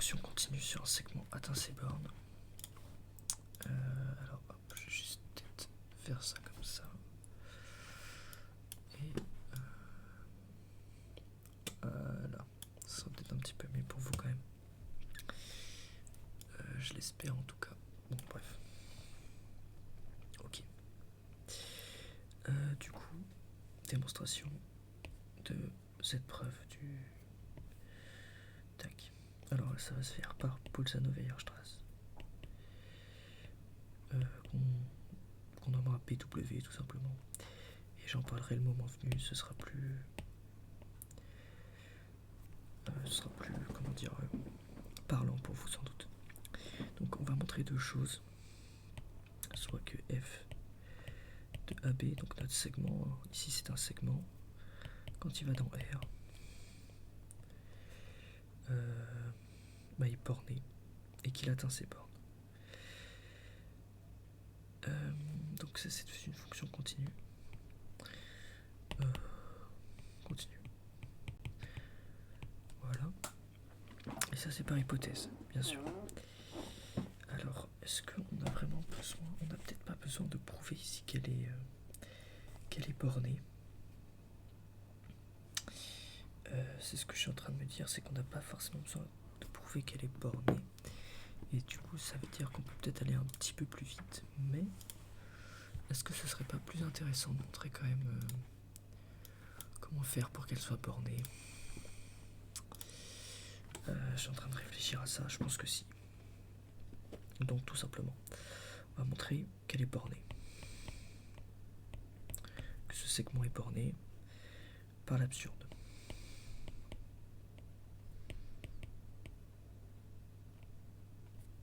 fonction continue sur un segment atteint ses bornes. Alors hop, je vais juste peut-être faire ça comme ça. Et là, ça sera peut-être un petit peu mieux pour vous quand même. Je l'espère en tout cas. Bon, bref. Ok. Du coup, démonstration de cette preuve du... Tac. Alors ça va se faire par Bolzano-Weierstrass. Qu'on nommera PW tout simplement. Et j'en parlerai le moment venu, ce sera plus... comment dire, parlant pour vous sans doute. Donc on va montrer deux choses. Soit que F de AB, donc notre segment, ici c'est un segment, quand il va dans R, il est borné et qu'il atteint ses bornes. Donc ça c'est une fonction continue. Continue. Voilà. Et ça c'est par hypothèse, bien sûr. Alors, est-ce qu'on a vraiment besoin... On n'a peut-être pas besoin de prouver ici qu'elle est bornée. C'est ce que je suis en train de me dire, c'est qu'on n'a pas forcément besoin de prouver qu'elle est bornée. Et du coup, ça veut dire qu'on peut peut-être aller un petit peu plus vite. Mais, est-ce que ce serait pas plus intéressant de montrer quand même comment faire pour qu'elle soit bornée? Je suis en train de réfléchir à ça, je pense que si. Donc tout simplement, on va montrer qu'elle est bornée. Que ce segment est borné par l'absurde.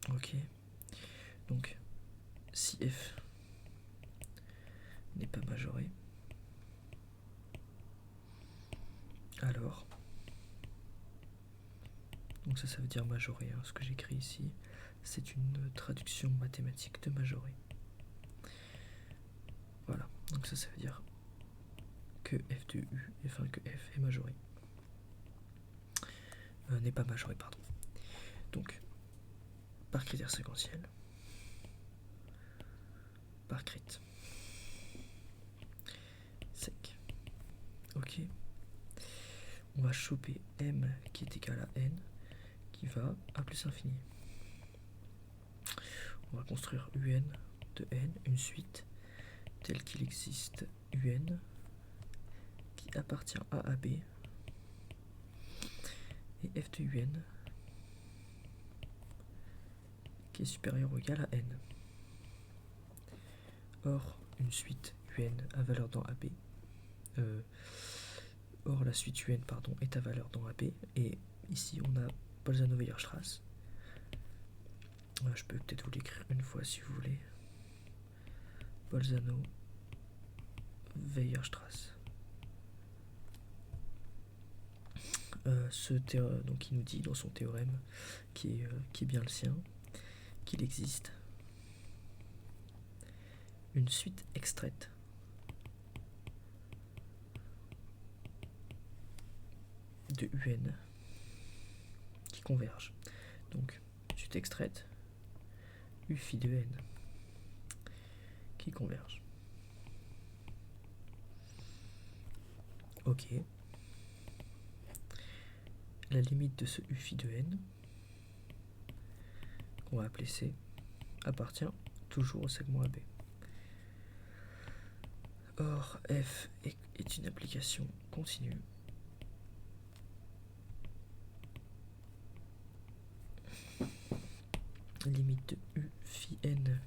Ok. Donc, si F n'est pas majoré, alors... Donc ça veut dire majoré, hein, ce que j'écris ici. C'est une traduction mathématique de majoré. Voilà, donc ça veut dire que F de U, enfin que F est majoré. N'est pas majoré, pardon. Donc, par critère séquentiel, par crit. Sec. Ok. On va choper M qui est égal à N, qui va à plus infini. On va construire UN de N, une suite telle qu'il existe UN qui appartient à AB et F de UN qui est supérieur ou égal à N. Or, une suite UN à valeur dans AB, or la suite UN pardon, est à valeur dans AB, et ici on a Bolzano-Weierstrass. Je peux peut-être vous l'écrire une fois si vous voulez. Bolzano-Weierstrass. Donc il nous dit dans son théorème, qui est bien le sien, qu'il existe une suite extraite de UN qui convergent. Donc, suite extraite, U phi de N qui convergent. Ok. La limite de ce U phi de N, qu'on va appeler C, appartient toujours au segment AB. Or, F est une application continue limite de U phi N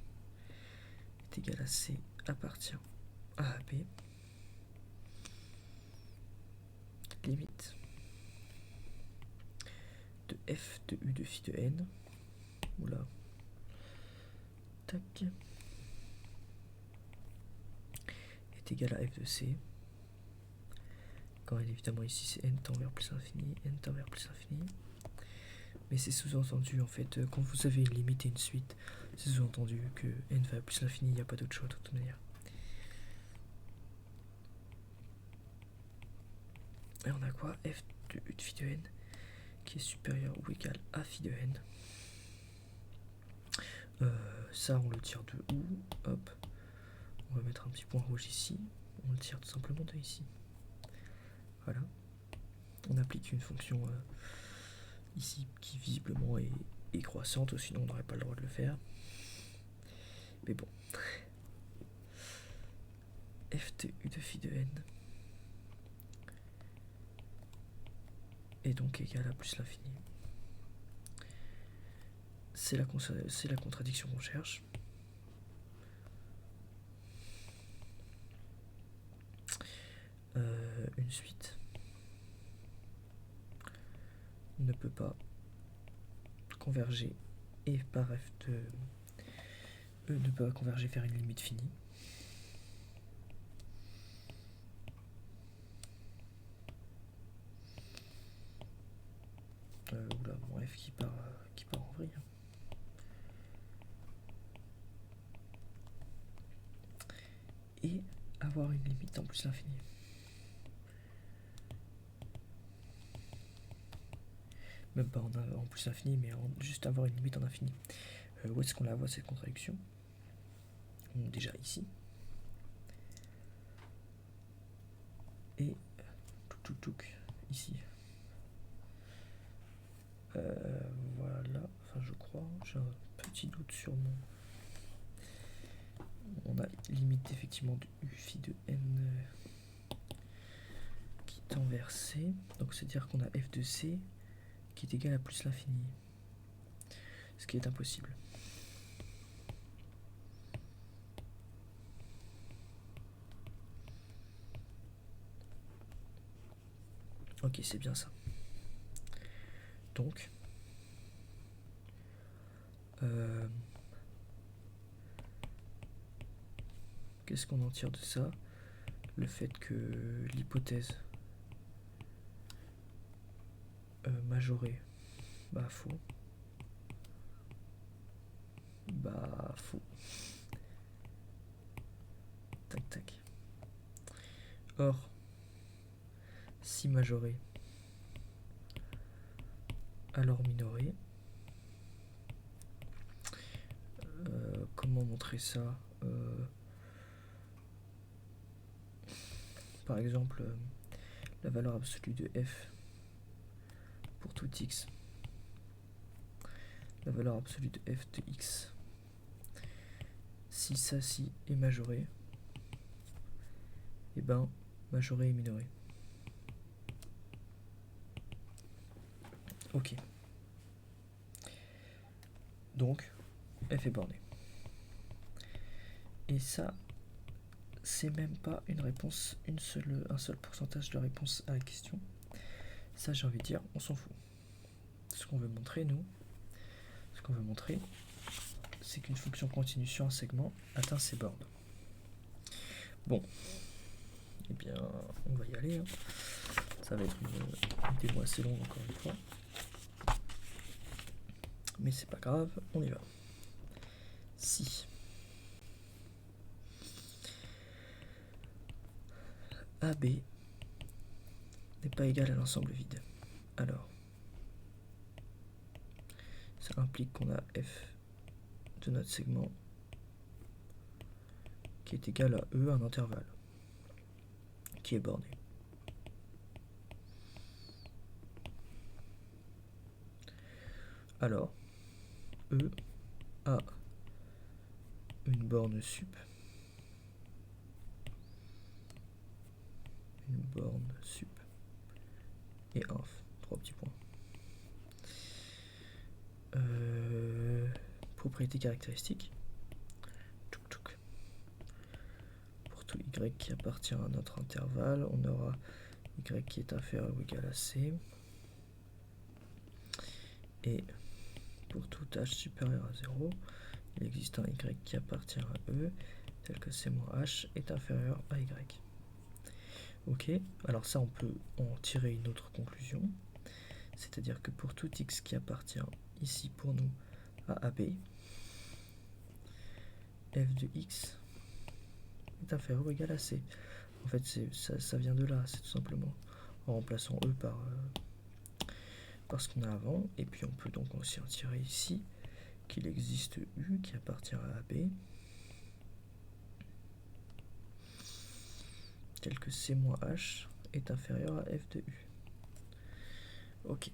est égale à C appartient à AB. Limite de F de U de phi de N, oula, tac, est égal à F de C, quand évidemment ici c'est N tend vers plus infini, N tend vers plus infini, mais c'est sous-entendu en fait, quand vous avez une limite et une suite, c'est sous-entendu que N va à plus l'infini, il n'y a pas d'autre choix de toute manière. Et on a quoi? F de U de phi de N qui est supérieur ou égal à phi de n. Ça on le tire de où? Hop, on va mettre un petit point rouge ici, on le tire tout simplement de ici. Voilà, on applique une fonction ici qui visiblement est croissante, sinon on n'aurait pas le droit de le faire. Mais bon, f de u de phi de n est donc égal à plus l'infini. C'est la contradiction qu'on cherche. Une suite ne peut pas converger et par f de E ne peut pas converger vers une limite finie. Oula, mon f qui part en vrille. Et avoir une limite en plus l'infini. Même pas en plus l'infini, mais juste avoir une limite en infini. Où est-ce qu'on la voit cette contradiction? Déjà ici. Et ici. Voilà, enfin je crois, j'ai un petit doute sur mon... On a limite effectivement de u phi de n qui tend vers c, donc c'est-à-dire qu'on a f de c qui est égal à plus l'infini, ce qui est impossible. Ok, c'est bien ça. Donc, qu'est-ce qu'on en tire de ça? Le fait que l'hypothèse majorée, bah faux. Bah faux. Tac tac. Or, si majoré, alors minoré. Comment montrer ça? Par exemple, la valeur absolue de f pour tout x, la valeur absolue de f de x, si ça ci est majoré, et ben majoré et minoré. Ok. Donc f est borné. Et ça, c'est même pas une réponse, un seul pourcentage de réponse à la question. Ça, j'ai envie de dire, on s'en fout. Ce qu'on veut montrer, c'est qu'une fonction continue sur un segment atteint ses bornes. Bon, eh bien, on va y aller. Ça va être une démo assez longue encore une fois. Mais c'est pas grave, on y va. Si AB n'est pas égal à l'ensemble vide, alors ça implique qu'on a f de notre segment qui est égal à E, un intervalle qui est borné. Alors, E a une borne sup, et inf, 3 petits points. Propriété caractéristique. Pour tout y qui appartient à notre intervalle, on aura y qui est inférieur ou égal à c. Et pour tout h supérieur à 0, il existe un y qui appartient à e, tel que c moins h est inférieur à y. Ok, alors ça on peut en tirer une autre conclusion, c'est-à-dire que pour tout x qui appartient ici pour nous à AB, f de x est inférieur ou égal à c. En fait ça vient de là, c'est tout simplement en remplaçant e parce qu'on a avant, et puis on peut donc aussi en tirer ici qu'il existe U qui appartient à AB, tel que C moins H est inférieur à F de U. Ok.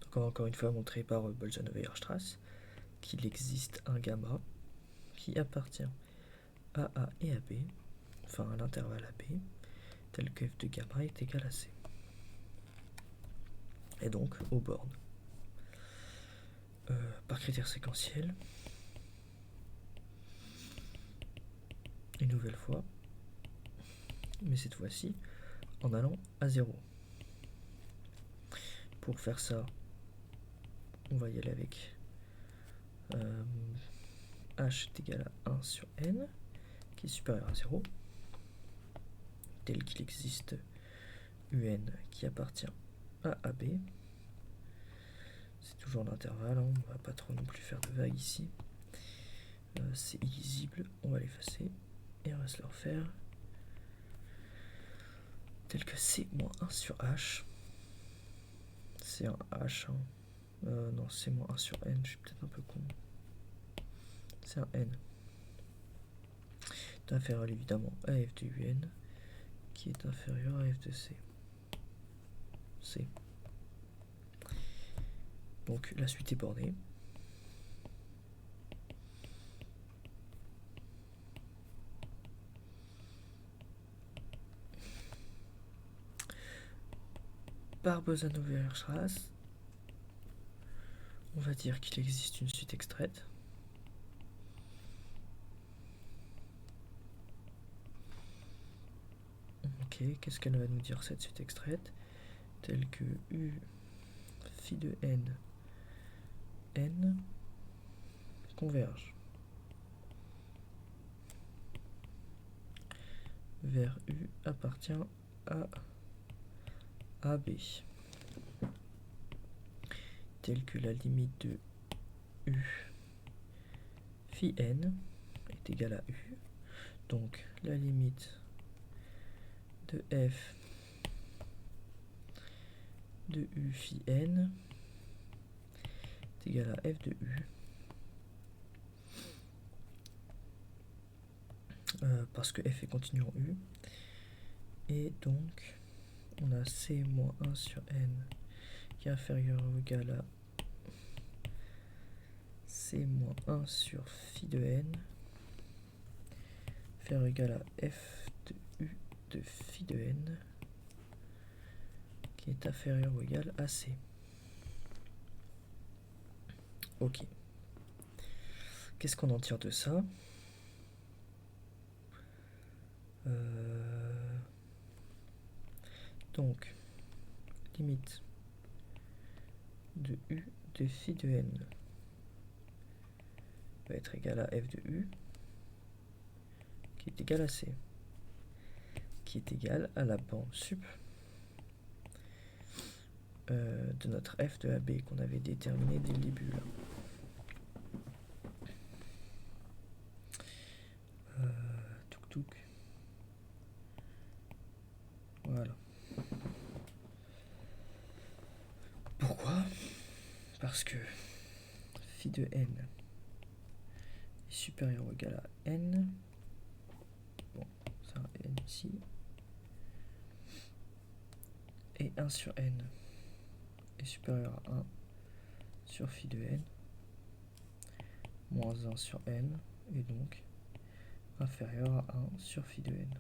Donc on va encore une fois montrer par Bolzano-Weierstrass qu'il existe un gamma qui appartient à A et à B, enfin à l'intervalle AB, tel que F de gamma est égal à C. Et donc aux bornes. Par critère séquentiel, une nouvelle fois, mais cette fois-ci en allant à 0. Pour faire ça, on va y aller avec H est égal à 1 sur N, qui est supérieur à 0, tel qu'il existe UN qui appartient à AB. C'est toujours l'intervalle, hein, on va pas trop non plus faire de vagues ici. C'est illisible, on va l'effacer et on va se le refaire tel que C moins 1 sur H. C'est un H, hein. Non, C moins 1 sur N, je suis peut-être un peu con. C'est un N. C'est inférieur évidemment à F de UN, qui est inférieur à F de C. C. Donc la suite est bornée. Par Bolzano-Weierstrass, on va dire qu'il existe une suite extraite. Ok, qu'est-ce qu'elle va nous dire cette suite extraite? Telle que U phi de N converge vers U appartient à AB, telle que la limite de U phi N est égale à U, donc la limite de F de U phi N est égale à F de U, parce que F est continu en U, et donc on a C moins 1 sur N qui est inférieur ou égal à C moins 1 sur phi de N faire égal à F de U de phi de N qui est inférieur ou égal à C. Ok. Qu'est-ce qu'on en tire de ça? Donc, limite de U de phi de N va être égal à F de U qui est égal à C, qui est égal à la bande sup de notre F de AB qu'on avait déterminé dès le début là. Voilà. Pourquoi? Parce que phi de N est supérieur ou égal à N. Bon, c'est un N ici. Et 1 sur N est supérieur à 1 sur phi de N moins 1 sur N et donc inférieur à 1 sur phi de N.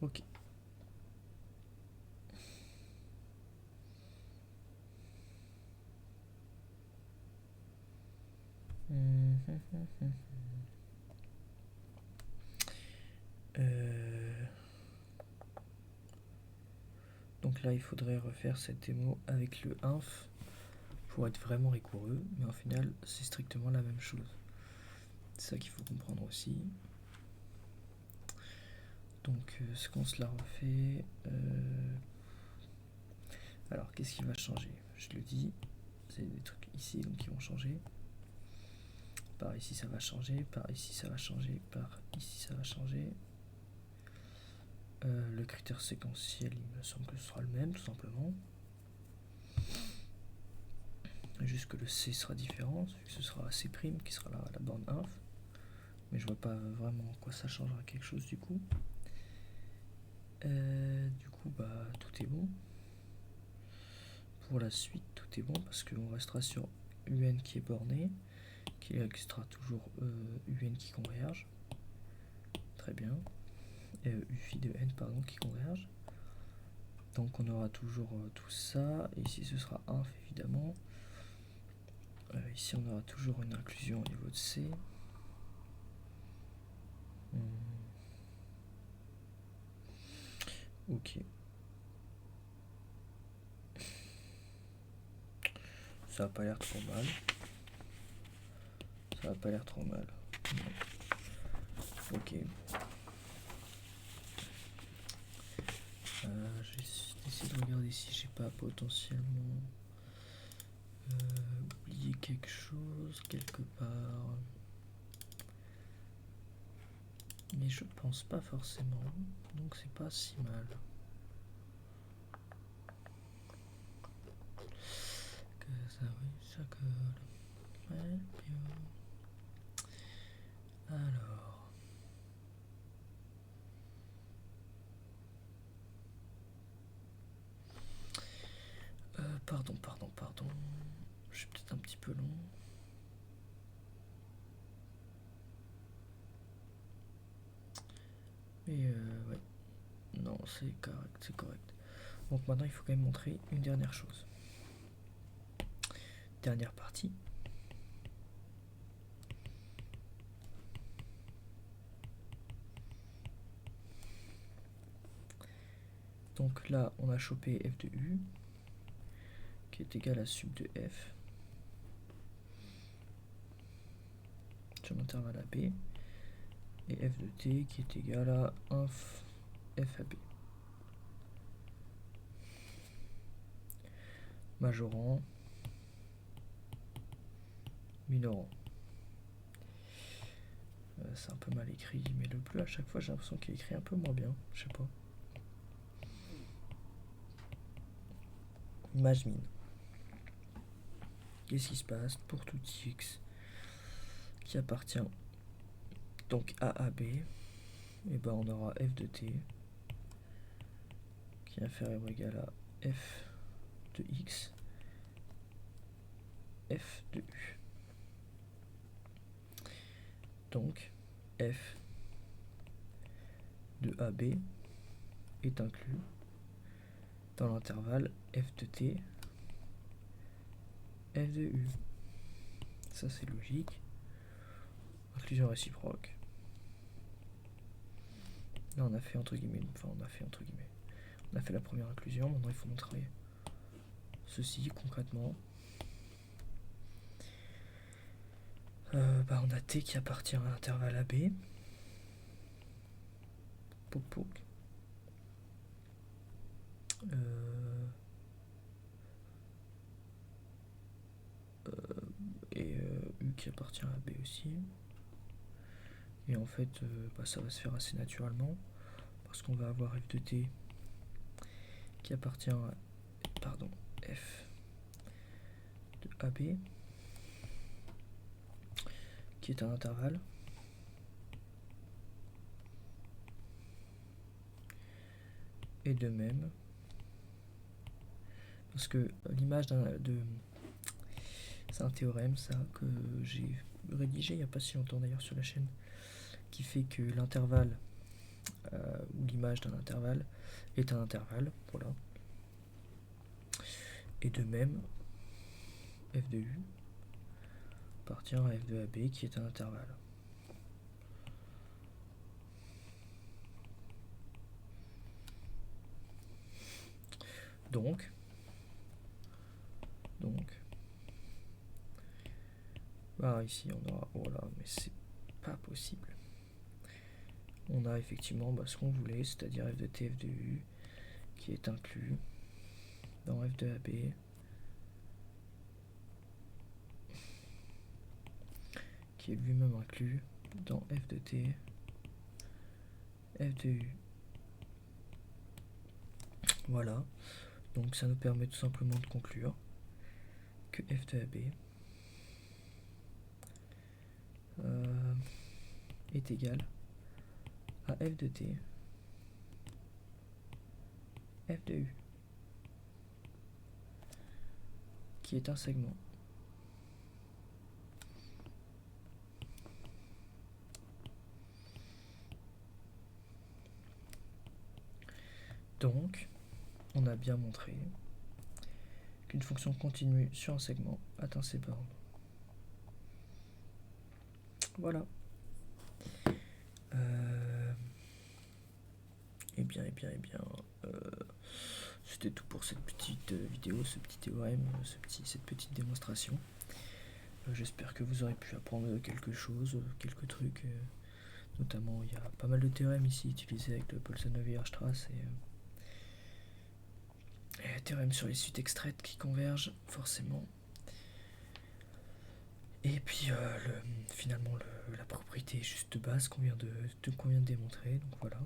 Ok. Donc là, il faudrait refaire cette démo avec le inf pour être vraiment rigoureux, mais en final, c'est strictement la même chose. C'est ça qu'il faut comprendre aussi. Donc, ce qu'on se la refait. Alors, qu'est-ce qui va changer? Je le dis, c'est des trucs ici donc qui vont changer. par ici ça va changer, par ici ça va changer, par ici ça va changer. Le critère séquentiel, il me semble que ce sera le même, tout simplement. Juste que le C sera différent, vu que ce sera C' qui sera la borne inf. Mais je vois pas vraiment en quoi ça changera quelque chose du coup. Bah tout est bon. Pour la suite, tout est bon parce qu'on restera sur UN qui est borné, qui sera toujours UN qui converge. Très bien. U phi de N pardon qui converge. Donc on aura toujours tout ça. Et ici ce sera inf évidemment. Ici on aura toujours une inclusion au niveau de C. Ok. Ça a pas l'air trop mal. Ça a pas l'air trop mal. Ok. Je vais essayer de regarder si j'ai pas potentiellement oublié quelque chose quelque part. Mais je pense pas forcément. Donc c'est pas si mal. Que ça, oui, ça colle. Ouais, bien. Alors. Pardon. Je suis peut-être un petit peu long. Mais ouais. Non, c'est correct. Donc maintenant, il faut quand même montrer une dernière chose. Dernière partie. Donc là, on a chopé f de u, qui est égal à sub de f, sur l'intervalle AB, et f de t qui est égal à inf f ab. Majorant, minorant. C'est un peu mal écrit, mais le bleu à chaque fois j'ai l'impression qu'il est écrit un peu moins bien, je sais pas. Majmin. Qu'est-ce qui se passe pour tout x qui appartient donc à AB? Et ben on aura f de t qui est inférieur ou égal à f de x, f de u. Donc f de AB est inclus dans l'intervalle f de t, f de u. Ça c'est logique. Inclusion réciproque. Là on a fait entre guillemets, on a fait la première inclusion, maintenant il faut montrer ceci concrètement. On a t qui appartient à l'intervalle AB. Pouc. Et U qui appartient à B aussi. Et en fait, ça va se faire assez naturellement parce qu'on va avoir f de t qui appartient à f de AB qui est un intervalle. Et de même, parce que l'image c'est un théorème ça que j'ai rédigé il n'y a pas si longtemps d'ailleurs sur la chaîne, qui fait que l'intervalle ou l'image d'un intervalle est un intervalle, voilà. Et de même, f de u appartient à f de AB qui est un intervalle. Donc, ici on aura, voilà, mais c'est pas possible. On a effectivement ce qu'on voulait, c'est-à-dire f de t, f de u, qui est inclus dans f de AB, qui est lui-même inclus dans f de t, f de u. Voilà, donc ça nous permet tout simplement de conclure que f de ab est égal à f de t, f de u, qui est un segment donc on a bien montré qu'une fonction continue sur un segment atteint ses bornes. Voilà. Eh bien, c'était tout pour cette petite vidéo, ce petit théorème, cette petite démonstration. J'espère que vous aurez pu apprendre quelque chose, quelques trucs. Notamment, il y a pas mal de théorèmes ici utilisés avec le Bolzano-Weierstrass et théorème sur les suites extraites qui convergent forcément. Et puis finalement la propriété juste de base qu'on vient de démontrer. Donc voilà.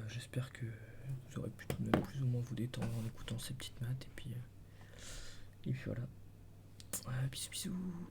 J'espère que vous aurez pu tout de même plus ou moins vous détendre en écoutant ces petites maths. Et puis voilà. Bisous bisous.